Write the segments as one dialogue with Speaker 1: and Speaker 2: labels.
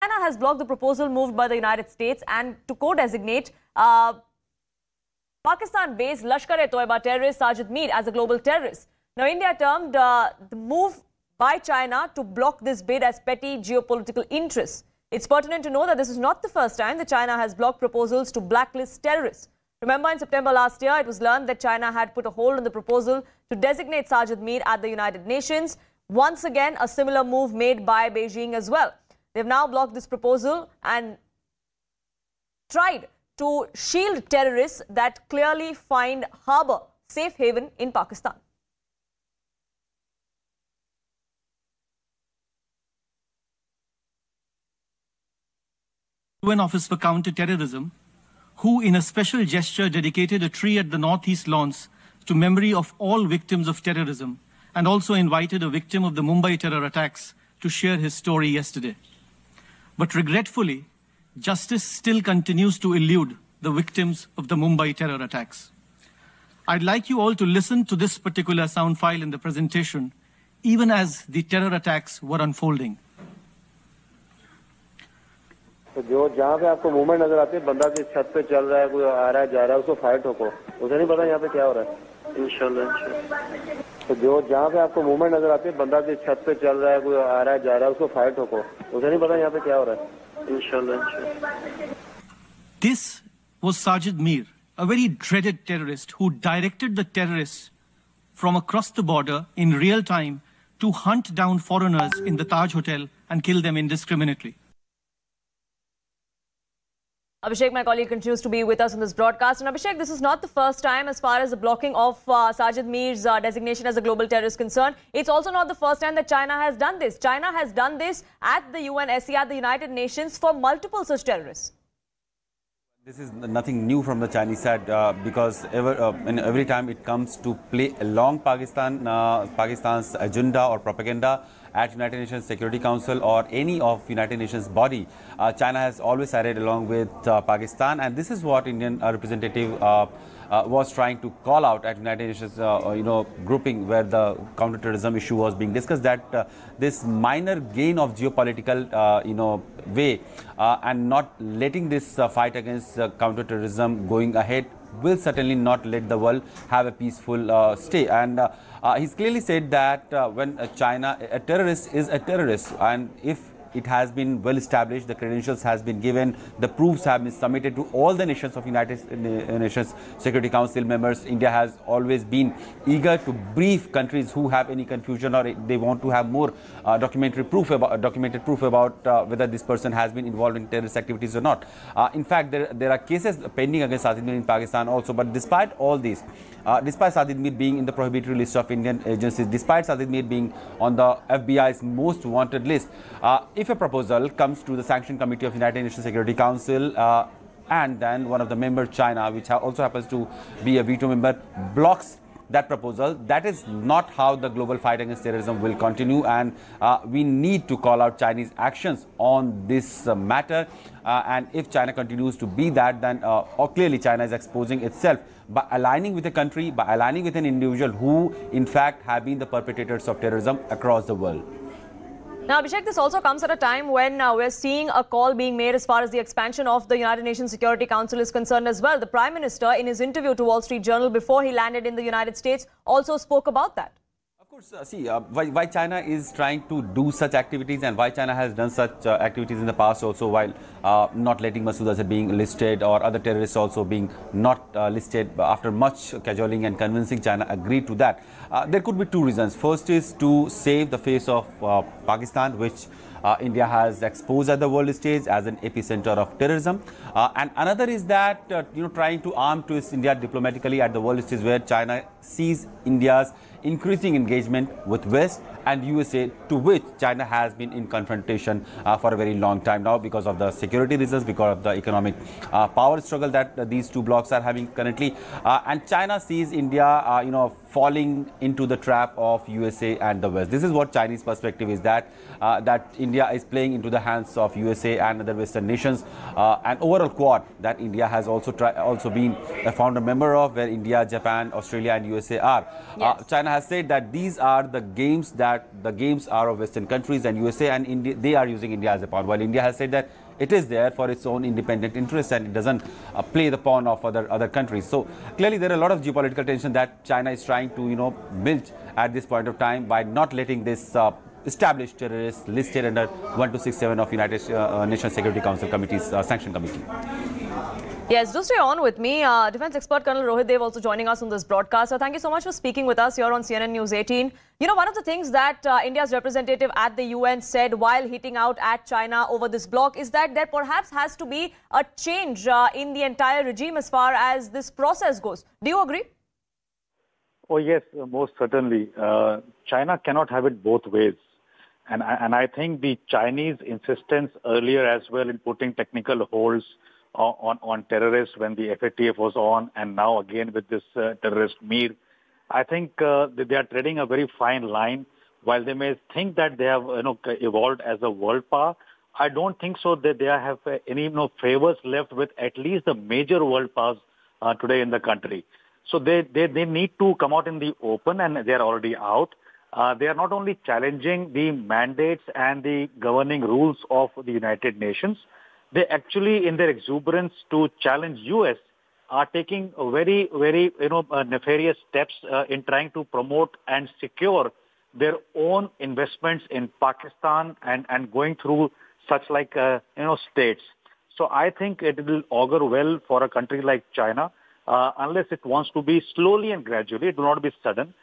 Speaker 1: China has blocked the proposal moved by the United States and to co-designate Pakistan-based Lashkar-e-Taiba terrorist Sajid Mir as a global terrorist. Now, India termed the move by China to block this bid as petty geopolitical interests. It's pertinent to know that this is not the first time that China has blocked proposals to blacklist terrorists. Remember, in September last year, it was learned that China had put a hold on the proposal to designate Sajid Mir at the United Nations. Once again, a similar move made by Beijing as well. They've now blocked this proposal and tried to shield terrorists that clearly find harbour safe haven in Pakistan.
Speaker 2: UN Office for Counter-Terrorism, who in a special gesture dedicated a tree at the Northeast lawns to memory of all victims of terrorism, and also invited a victim of the Mumbai terror attacks to share his story yesterday. But regretfully, justice still continues to elude the victims of the Mumbai terror attacks. I'd like you all to listen to this particular sound file in the presentation, even as the terror attacks were unfolding.
Speaker 3: तो जो जहाँ पे आपको movement नजर आती है, बंदा की छत पे चल रहा है, कोई आ रहा है जा रहा है, उसको फायर ठोको, उसे नहीं पता यहाँ पे क्या हो रहा है। इंशाल्लाह। तो जो जहाँ पे आपको मूवमेंट नजर आती है, बंदा की छत पे चल रहा है, कोई आ रहा है जा रहा है, उसको फायर ठोको, उसे नहीं पता यहाँ पे क्या हो रहा है। इंशाल्लाह।
Speaker 2: This was Sajid Mir, a very dreaded terrorist who directed the terrorists from across the border in real time to hunt down foreigners in the Taj Hotel and kill them indiscriminately.
Speaker 1: Abhishek, my colleague, continues to be with us on this broadcast. And Abhishek, this is not the first time as far as the blocking of Sajid Mir's designation as a global terrorist concerned. It's also not the first time that China has done this. China has done this at the UNSC, at the United Nations, for multiple such terrorists.
Speaker 4: This is nothing new from the Chinese side because every time it comes to play along Pakistan's agenda or propaganda at United Nations Security Council or any of United Nations body, China has always sided along with Pakistan, and this is what Indian representative was trying to call out at United Nations, grouping where the counterterrorism issue was being discussed. That this minor gain of geopolitical, way and not letting this fight against counterterrorism going ahead will certainly not let the world have a peaceful stay. And he's clearly said that when a terrorist is a terrorist, and if it has been well established, the credentials has been given, the proofs have been submitted to all the nations of United Nations Security Council members. India has always been eager to brief countries who have any confusion or they want to have more documented proof about whether this person has been involved in terrorist activities or not. In fact, there are cases pending against Sajid Mir in Pakistan also. But despite all this, despite Sajid Mir being in the prohibitory list of Indian agencies, despite Sajid Mir being on the FBI's most wanted list, if a proposal comes to the Sanction Committee of United Nations Security Council and then one of the members, China, which also happens to be a veto member, blocks that proposal, that is not how the global fight against terrorism will continue. And we need to call out Chinese actions on this matter. And if China continues to be that, then clearly China is exposing itself by aligning with a country, by aligning with an individual who in fact have been the perpetrators of terrorism across the world.
Speaker 1: Now, Abhishek, this also comes at a time when we're seeing a call being made as far as the expansion of the United Nations Security Council is concerned as well. The Prime Minister, in his interview to Wall Street Journal before he landed in the United States, also spoke about that.
Speaker 4: Of course, why China is trying to do such activities and why China has done such activities in the past also, while not letting Masood Azhar being listed or other terrorists also being not listed, after much cajoling and convincing, China agreed to that. There could be two reasons. First is to save the face of Pakistan, which India has exposed at the world stage as an epicenter of terrorism. And another is that, trying to arm twist India diplomatically at the world stage, where China sees India's increasing engagement with West and USA, to which China has been in confrontation for a very long time now because of the security reasons, because of the economic power struggle that these two blocs are having currently. And China sees India, falling into the trap of USA and the West. This is what Chinese perspective is, that India is playing into the hands of USA and other Western nations. An overall quad that India has also been a founder member of, where India, Japan, Australia and USA are.
Speaker 1: Yes.
Speaker 4: China has said that these are the games that that the games are of Western countries and USA, and India, they are using India as a pawn, while India has said that it is there for its own independent interest and it doesn't play the pawn of other countries. So clearly there are a lot of geopolitical tension that China is trying to build at this point of time by not letting this established terrorists listed under 1267 of United Nations Security Council Committee's sanction committee.
Speaker 1: Yes, do stay on with me. Defense expert Colonel Rohit Dev also joining us on this broadcast. So thank you so much for speaking with us here on CNN News 18. You know, one of the things that India's representative at the UN said while hitting out at China over this block is that there perhaps has to be a change in the entire regime as far as this process goes. Do you agree?
Speaker 5: Oh, yes, most certainly. China cannot have it both ways. And I think the Chinese insistence earlier as well in putting technical holds on terrorists when the FATF was on, and now again with this terrorist Mir, I think they are treading a very fine line. While they may think that they have evolved as a world power, I don't think so that they have any favors left with at least the major world powers today in the country. So they need to come out in the open, and they are already out. They are not only challenging the mandates and the governing rules of the United Nations, they actually, in their exuberance to challenge US, are taking very, very, nefarious steps in trying to promote and secure their own investments in Pakistan and going through such states. So I think it will augur well for a country like China, unless it wants to be slowly and gradually. It will not be sudden.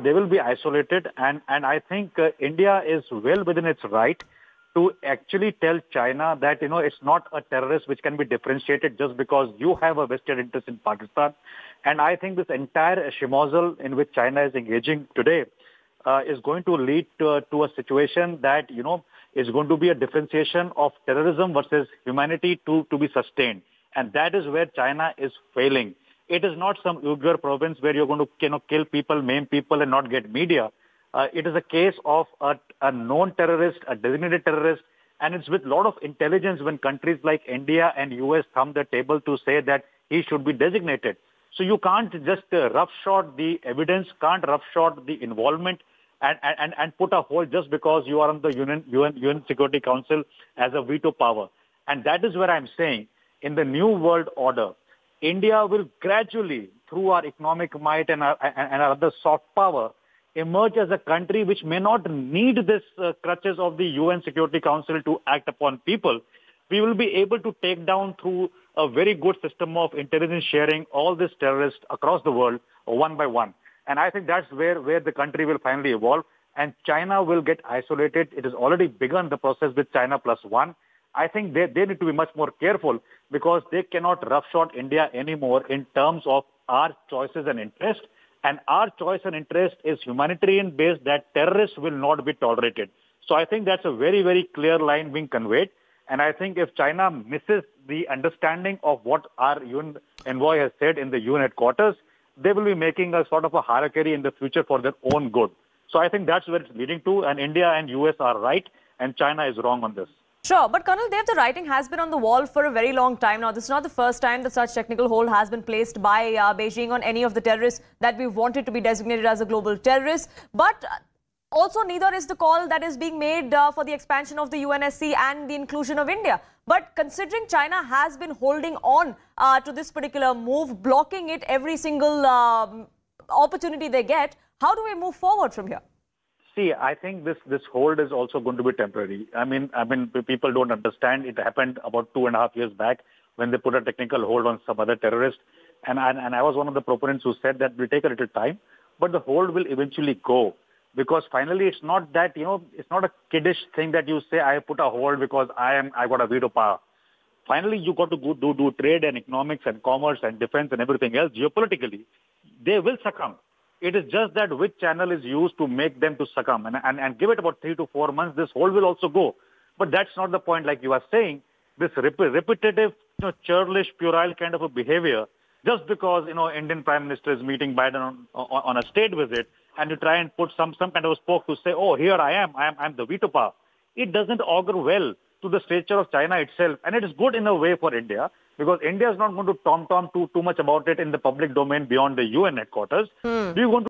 Speaker 5: They will be isolated, and I think India is well within its right to actually tell China that, it's not a terrorist which can be differentiated just because you have a vested interest in Pakistan. And I think this entire schmozzle in which China is engaging today is going to lead to a situation that, is going to be a differentiation of terrorism versus humanity to be sustained. And that is where China is failing. It is not some Uyghur province where you're going to kill people, maim people and not get media. It is a case of a known terrorist, a designated terrorist, and it's with a lot of intelligence when countries like India and US thumb the table to say that he should be designated. So you can't just roughshod the evidence, can't roughshod the involvement and put a hold just because you are on the UN Security Council as a veto power. And that is where I'm saying, in the new world order, India will gradually, through our economic might and our other soft power, emerge as a country which may not need this crutches of the UN Security Council to act upon people. We will be able to take down through a very good system of intelligence sharing all these terrorists across the world one by one. And I think that's where the country will finally evolve, and China will get isolated. It has already begun the process with China +1. I think they need to be much more careful because they cannot roughshod India anymore in terms of our choices and interests. And our choice and interest is humanitarian based, that terrorists will not be tolerated. So I think that's a very, very clear line being conveyed. And I think if China misses the understanding of what our UN envoy has said in the UN headquarters, they will be making a sort of a hierarchy in the future for their own good. So I think that's where it's leading to. And India and US are right, and China is wrong on this.
Speaker 1: Sure, but Colonel Dev, the writing has been on the wall for a very long time now. This is not the first time that such technical hold has been placed by Beijing on any of the terrorists that we wanted to be designated as a global terrorist. But also neither is the call that is being made for the expansion of the UNSC and the inclusion of India. But considering China has been holding on to this particular move, blocking it every single opportunity they get, how do we move forward from here?
Speaker 5: See, I think this hold is also going to be temporary. I mean, people don't understand. It happened about 2.5 years back when they put a technical hold on some other terrorist. And I was one of the proponents who said that will take a little time, but the hold will eventually go. Because finally, it's not that, it's not a kiddish thing that you say, I put a hold because I got a veto power. Finally, you got to go do trade and economics and commerce and defense and everything else. Geopolitically, they will succumb. It is just that which channel is used to make them to succumb. And give it about 3 to 4 months, this hold will also go. But that's not the point, like you are saying. This repetitive, churlish, puerile kind of a behavior, just because, Indian Prime Minister is meeting Biden on a state visit, and you try and put some kind of a spoke to say, oh, here I am the veto power. It doesn't augur well to the stature of China itself. And it is good in a way for India, because India is not going to tom-tom too much about it in the public domain beyond the UN headquarters. Do you want to